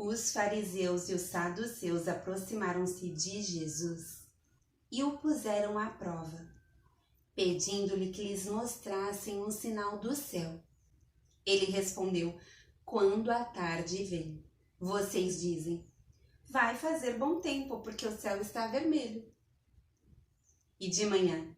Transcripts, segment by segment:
Os fariseus e os saduceus aproximaram-se de Jesus e o puseram à prova, pedindo-lhe que lhes mostrassem um sinal do céu. Ele respondeu: quando a tarde vem, vocês dizem, vai fazer bom tempo, porque o céu está vermelho. E de manhã,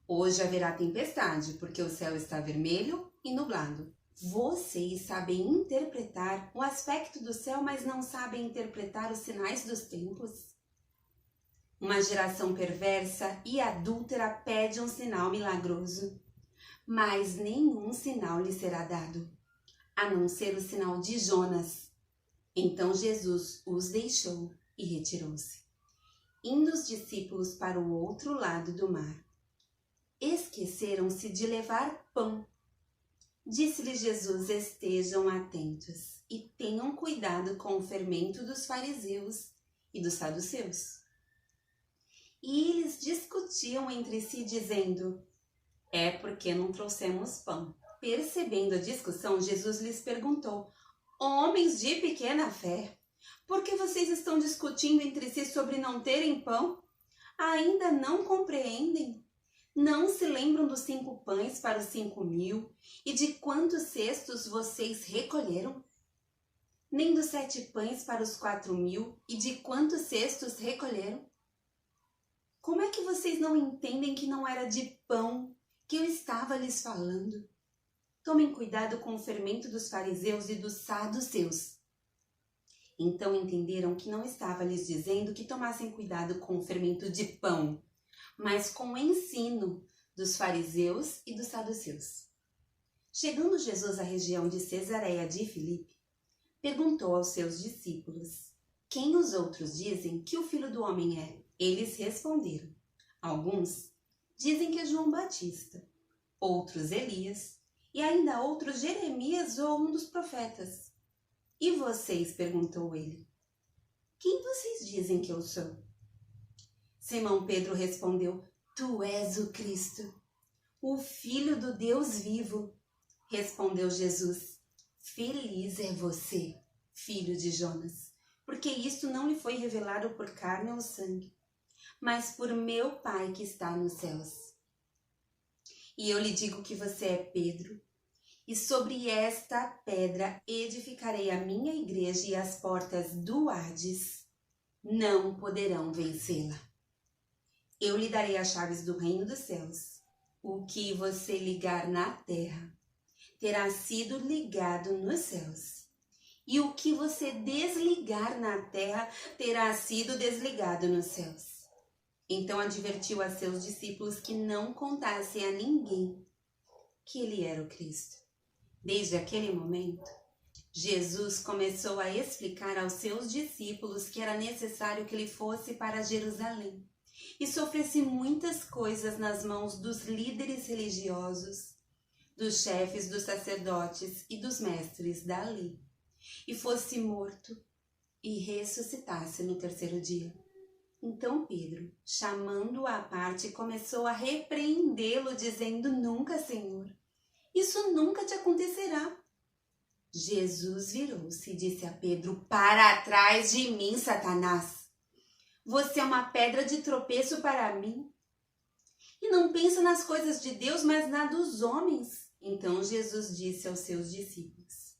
hoje haverá tempestade, porque o céu está vermelho e nublado. Vocês sabem interpretar o aspecto do céu, mas não sabem interpretar os sinais dos tempos? Uma geração perversa e adúltera pede um sinal milagroso, mas nenhum sinal lhe será dado, a não ser o sinal de Jonas. Então Jesus os deixou e retirou-se, indo os discípulos para o outro lado do mar. Esqueceram-se de levar pão. Disse-lhe Jesus: estejam atentos e tenham cuidado com o fermento dos fariseus e dos saduceus. E eles discutiam entre si, dizendo: é porque não trouxemos pão. Percebendo a discussão, Jesus lhes perguntou: homens de pequena fé, por que vocês estão discutindo entre si sobre não terem pão? Ainda não compreendem? Não se lembram dos 5 pães para os 5.000 e de quantos cestos vocês recolheram? Nem dos 7 pães para os 4.000 e de quantos cestos recolheram? Como é que vocês não entendem que não era de pão que eu estava lhes falando? Tomem cuidado com o fermento dos fariseus e dos saduceus. Então entenderam que não estava lhes dizendo que tomassem cuidado com o fermento de pão, mas com o ensino dos fariseus e dos saduceus. Chegando Jesus à região de Cesareia de Filipe, perguntou aos seus discípulos: quem os outros dizem que o Filho do Homem é? Eles responderam: alguns dizem que é João Batista, outros Elias, e ainda outros Jeremias ou um dos profetas. E vocês? Perguntou ele. Quem vocês dizem que eu sou? Simão Pedro respondeu: tu és o Cristo, o Filho do Deus vivo. Respondeu Jesus: feliz é você, filho de Jonas, porque isto não lhe foi revelado por carne ou sangue, mas por meu Pai que está nos céus. E eu lhe digo que você é Pedro, e sobre esta pedra edificarei a minha igreja, e as portas do Hades não poderão vencê-la. Eu lhe darei as chaves do reino dos céus. O que você ligar na terra terá sido ligado nos céus, e o que você desligar na terra terá sido desligado nos céus. Então advertiu a seus discípulos que não contassem a ninguém que ele era o Cristo. Desde aquele momento, Jesus começou a explicar aos seus discípulos que era necessário que ele fosse para Jerusalém e sofresse muitas coisas nas mãos dos líderes religiosos, dos chefes dos sacerdotes e dos mestres da lei, e fosse morto e ressuscitasse no terceiro dia. Então Pedro, chamando-o à parte, começou a repreendê-lo, dizendo: nunca, Senhor, isso nunca te acontecerá. Jesus virou-se e disse a Pedro: para trás de mim, Satanás. Você é uma pedra de tropeço para mim. E não pensa nas coisas de Deus, mas na dos homens. Então Jesus disse aos seus discípulos: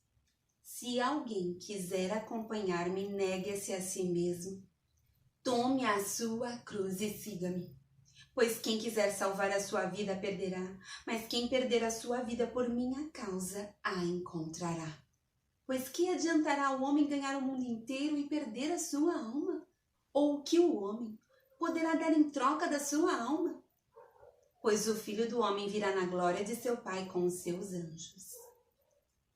se alguém quiser acompanhar-me, negue-se a si mesmo. Tome a sua cruz e siga-me. Pois quem quiser salvar a sua vida perderá, mas quem perder a sua vida por minha causa a encontrará. Pois que adiantará o homem ganhar o mundo inteiro e perder a sua alma? Ou o que o homem poderá dar em troca da sua alma? Pois o Filho do Homem virá na glória de seu Pai com os seus anjos.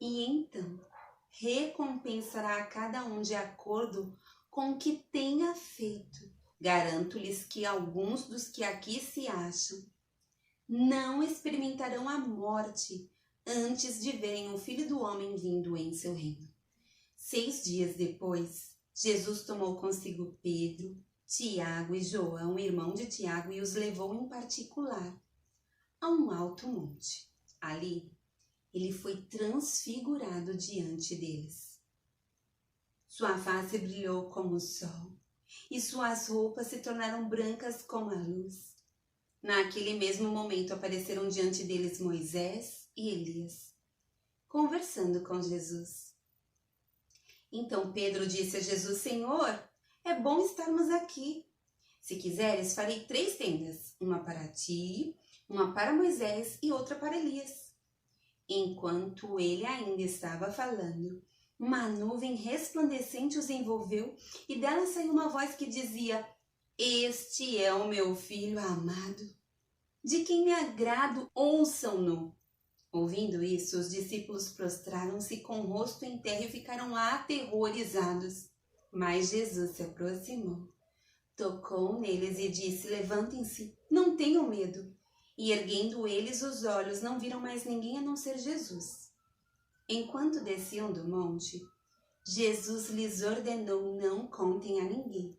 E então recompensará a cada um de acordo com o que tenha feito. Garanto-lhes que alguns dos que aqui se acham não experimentarão a morte antes de verem o Filho do Homem vindo em seu reino. 6 dias depois, Jesus tomou consigo Pedro, Tiago e João, irmão de Tiago, e os levou em particular a um alto monte. Ali, ele foi transfigurado diante deles. Sua face brilhou como o sol, e suas roupas se tornaram brancas como a luz. Naquele mesmo momento apareceram diante deles Moisés e Elias, conversando com Jesus. Então Pedro disse a Jesus: Senhor, é bom estarmos aqui. Se quiseres, farei 3 tendas, uma para ti, uma para Moisés e outra para Elias. Enquanto ele ainda estava falando, uma nuvem resplandecente os envolveu e dela saiu uma voz que dizia: Este é o meu filho amado, de quem me agrado, ouçam-no. Ouvindo isso, os discípulos prostraram-se com o rosto em terra e ficaram aterrorizados. Mas Jesus se aproximou, tocou neles e disse: Levantem-se, não tenham medo. E erguendo eles os olhos, não viram mais ninguém a não ser Jesus. Enquanto desciam do monte, Jesus lhes ordenou: Não contem a ninguém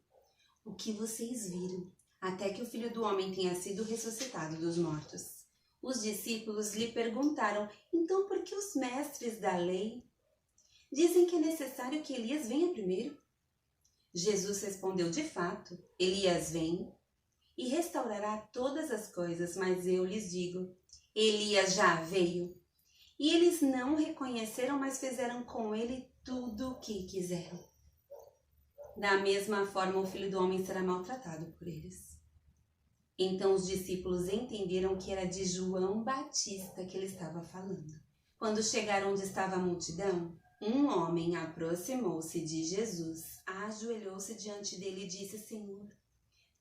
o que vocês viram, até que o Filho do Homem tenha sido ressuscitado dos mortos. Os discípulos lhe perguntaram: Então por que os mestres da lei dizem que é necessário que Elias venha primeiro? Jesus respondeu: De fato, Elias vem e restaurará todas as coisas, mas eu lhes digo, Elias já veio. E eles não o reconheceram, mas fizeram com ele tudo o que quiseram. Da mesma forma, o Filho do Homem será maltratado por eles. Então os discípulos entenderam que era de João Batista que ele estava falando. Quando chegaram onde estava a multidão, um homem aproximou-se de Jesus, ajoelhou-se diante dele e disse: Senhor,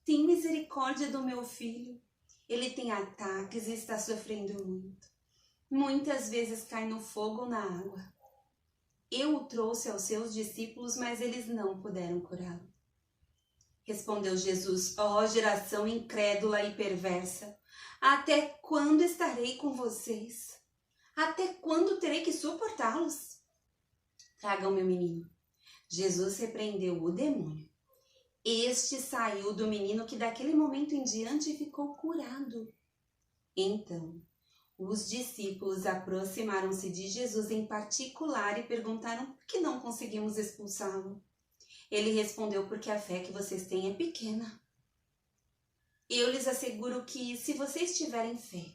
tem misericórdia do meu filho. Ele tem ataques e está sofrendo muito. Muitas vezes cai no fogo ou na água. Eu o trouxe aos seus discípulos, mas eles não puderam curá-lo. Respondeu Jesus: Ó geração incrédula e perversa, até quando estarei com vocês? Até quando terei que suportá-los? Tragam meu menino. Jesus repreendeu o demônio. Este saiu do menino, que daquele momento em diante ficou curado. Então, os discípulos aproximaram-se de Jesus em particular e perguntaram: por que não conseguimos expulsá-lo? Ele respondeu: porque a fé que vocês têm é pequena. Eu lhes asseguro que, se vocês tiverem fé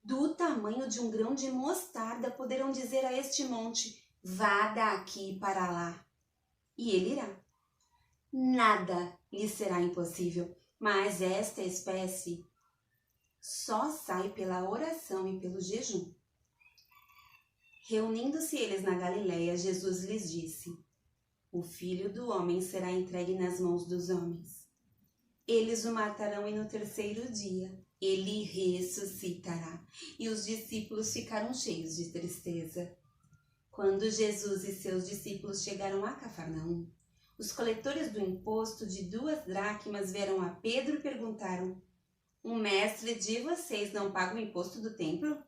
do tamanho de um grão de mostarda, poderão dizer a este monte: vá daqui para lá, e ele irá. Nada lhe será impossível, mas esta espécie só sai pela oração e pelo jejum. Reunindo-se eles na Galileia, Jesus lhes disse: o Filho do Homem será entregue nas mãos dos homens. Eles o matarão e no 3º dia ele ressuscitará. E os discípulos ficaram cheios de tristeza. Quando Jesus e seus discípulos chegaram a Cafarnaum, os coletores do imposto de 2 dracmas vieram a Pedro e perguntaram: o mestre de vocês não paga o imposto do templo?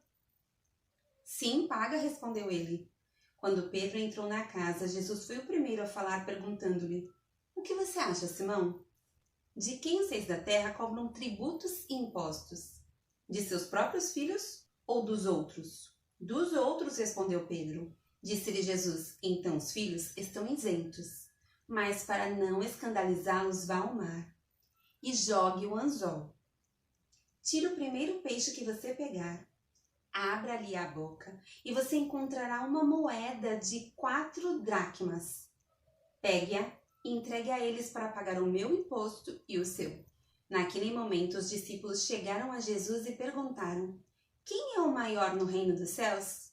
Sim, paga, respondeu ele. Quando Pedro entrou na casa, Jesus foi o primeiro a falar, perguntando-lhe: o que você acha, Simão? De quem os reis da terra cobram tributos e impostos? De seus próprios filhos ou dos outros? Dos outros, respondeu Pedro. Disse-lhe Jesus: então os filhos estão isentos, mas para não escandalizá-los, vá ao mar e jogue o anzol. Tire o primeiro peixe que você pegar, abra-lhe a boca e você encontrará uma moeda de 4 dracmas. Pegue-a e entregue a eles para pagar o meu imposto e o seu. Naquele momento, os discípulos chegaram a Jesus e perguntaram: quem é o maior no reino dos céus?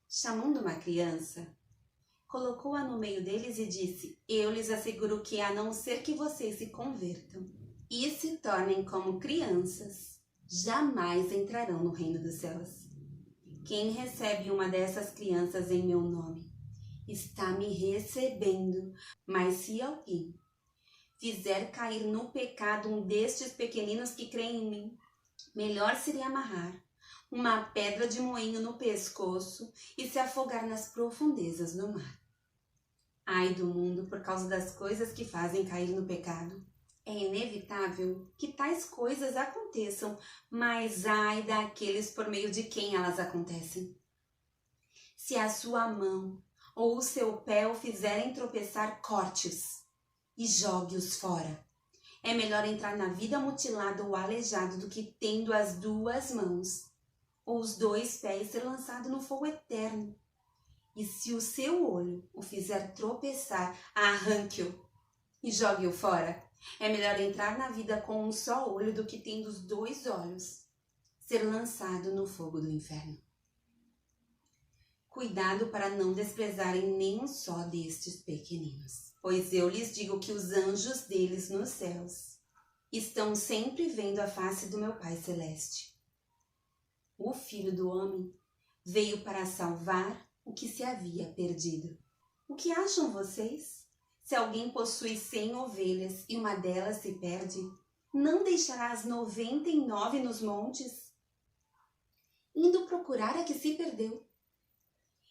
Chamando uma criança, colocou-a no meio deles e disse: eu lhes asseguro que, a não ser que vocês se convertam e se tornem como crianças, jamais entrarão no reino dos céus. Quem recebe uma dessas crianças em meu nome está me recebendo, mas se alguém fizer cair no pecado um destes pequeninos que creem em mim, melhor seria amarrar uma pedra de moinho no pescoço e se afogar nas profundezas do mar. Ai do mundo por causa das coisas que fazem cair no pecado. É inevitável que tais coisas aconteçam, mas ai daqueles por meio de quem elas acontecem. Se a sua mão ou o seu pé o fizerem tropeçar, corte-os e jogue-os fora. É melhor entrar na vida mutilado ou aleijado do que tendo as 2 mãos ou os 2 pés ser lançado no fogo eterno. E se o seu olho o fizer tropeçar, arranque-o e jogue-o fora. É melhor entrar na vida com um só olho do que tendo os 2 olhos ser lançado no fogo do inferno. Cuidado para não desprezarem nenhum só destes pequeninos, pois eu lhes digo que os anjos deles nos céus estão sempre vendo a face do meu Pai Celeste. O Filho do Homem veio para salvar o que se havia perdido. O que acham vocês? Se alguém possui 100 ovelhas e uma delas se perde, não deixará as 99 nos montes, indo procurar a que se perdeu?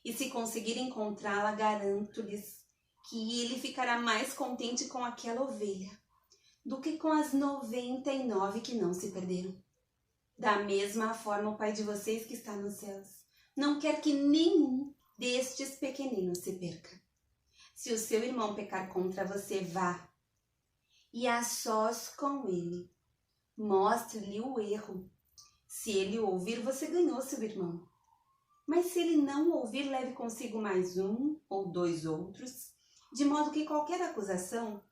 E se conseguir encontrá-la, garanto-lhes que ele ficará mais contente com aquela ovelha do que com as 99 que não se perderam. Da mesma forma, o Pai de vocês que está nos céus não quer que nenhum destes pequeninos se perca. Se o seu irmão pecar contra você, vá e a sós com ele mostre-lhe o erro. Se ele ouvir, você ganhou seu irmão. Mas se ele não ouvir, leve consigo mais 1 ou 2 outros, de modo que qualquer acusação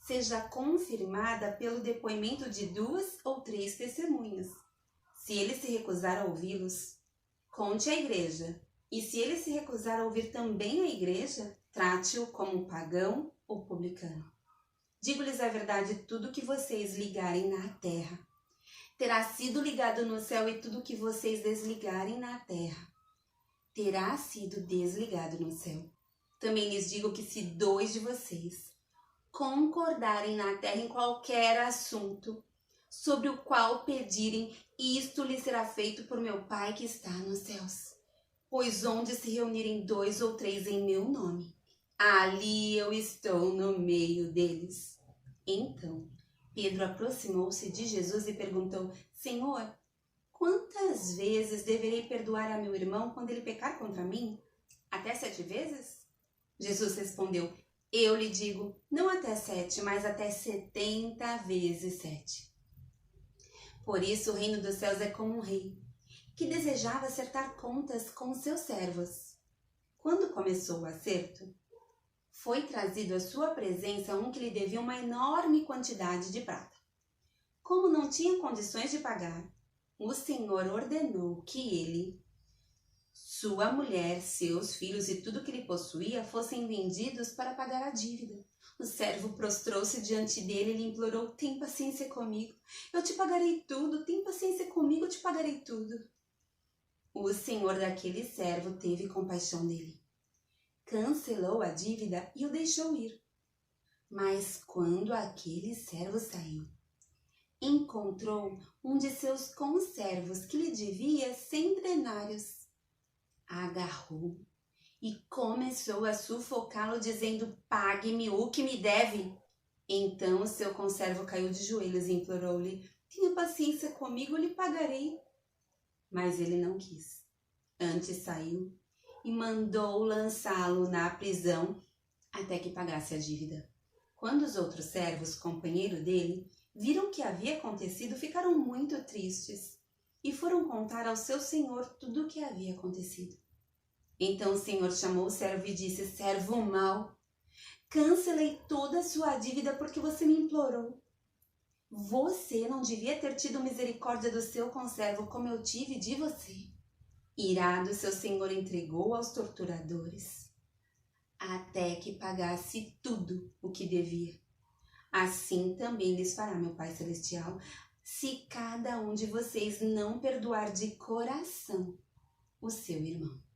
seja confirmada pelo depoimento de 2 ou 3 testemunhas. Se ele se recusar a ouvi-los, conte à igreja. E se ele se recusar a ouvir também a igreja, trate-o como pagão ou publicano. Digo-lhes a verdade, tudo que vocês ligarem na terra terá sido ligado no céu, e tudo que vocês desligarem na terra terá sido desligado no céu. Também lhes digo que se 2 de vocês concordarem na terra em qualquer assunto sobre o qual pedirem, isto lhes será feito por meu Pai que está nos céus. Pois onde se reunirem 2 ou 3 em meu nome, ali eu estou no meio deles. Então Pedro aproximou-se de Jesus e perguntou: Senhor, quantas vezes deverei perdoar a meu irmão quando ele pecar contra mim? Até 7 vezes? Jesus respondeu: Eu lhe digo, não até 7, mas até 70 vezes 7. Por isso o reino dos céus é como um rei que desejava acertar contas com seus servos. Quando começou o acerto, foi trazido à sua presença um que lhe devia uma enorme quantidade de prata. Como não tinha condições de pagar, o Senhor ordenou que ele, sua mulher, seus filhos e tudo que ele possuía fossem vendidos para pagar a dívida. O servo prostrou-se diante dele e lhe implorou: Tem paciência comigo, eu te pagarei tudo, tem paciência comigo, eu te pagarei tudo. O senhor daquele servo teve compaixão dele, cancelou a dívida e o deixou ir. Mas quando aquele servo saiu, encontrou um de seus conservos que lhe devia 100 denários. Agarrou e começou a sufocá-lo, dizendo: Pague-me o que me deve. Então o seu conservo caiu de joelhos e implorou-lhe: Tenha paciência comigo, eu lhe pagarei. Mas ele não quis. Antes saiu e mandou lançá-lo na prisão até que pagasse a dívida. Quando os outros servos, companheiro dele, viram o que havia acontecido, ficaram muito tristes e foram contar ao seu senhor tudo o que havia acontecido. Então o senhor chamou o servo e disse: Servo mau, cancelei toda a sua dívida porque você me implorou. Você não devia ter tido misericórdia do seu conservo como eu tive de você. Irado, seu senhor entregou aos torturadores até que pagasse tudo o que devia. Assim também lhes fará meu Pai Celestial, se cada um de vocês não perdoar de coração o seu irmão.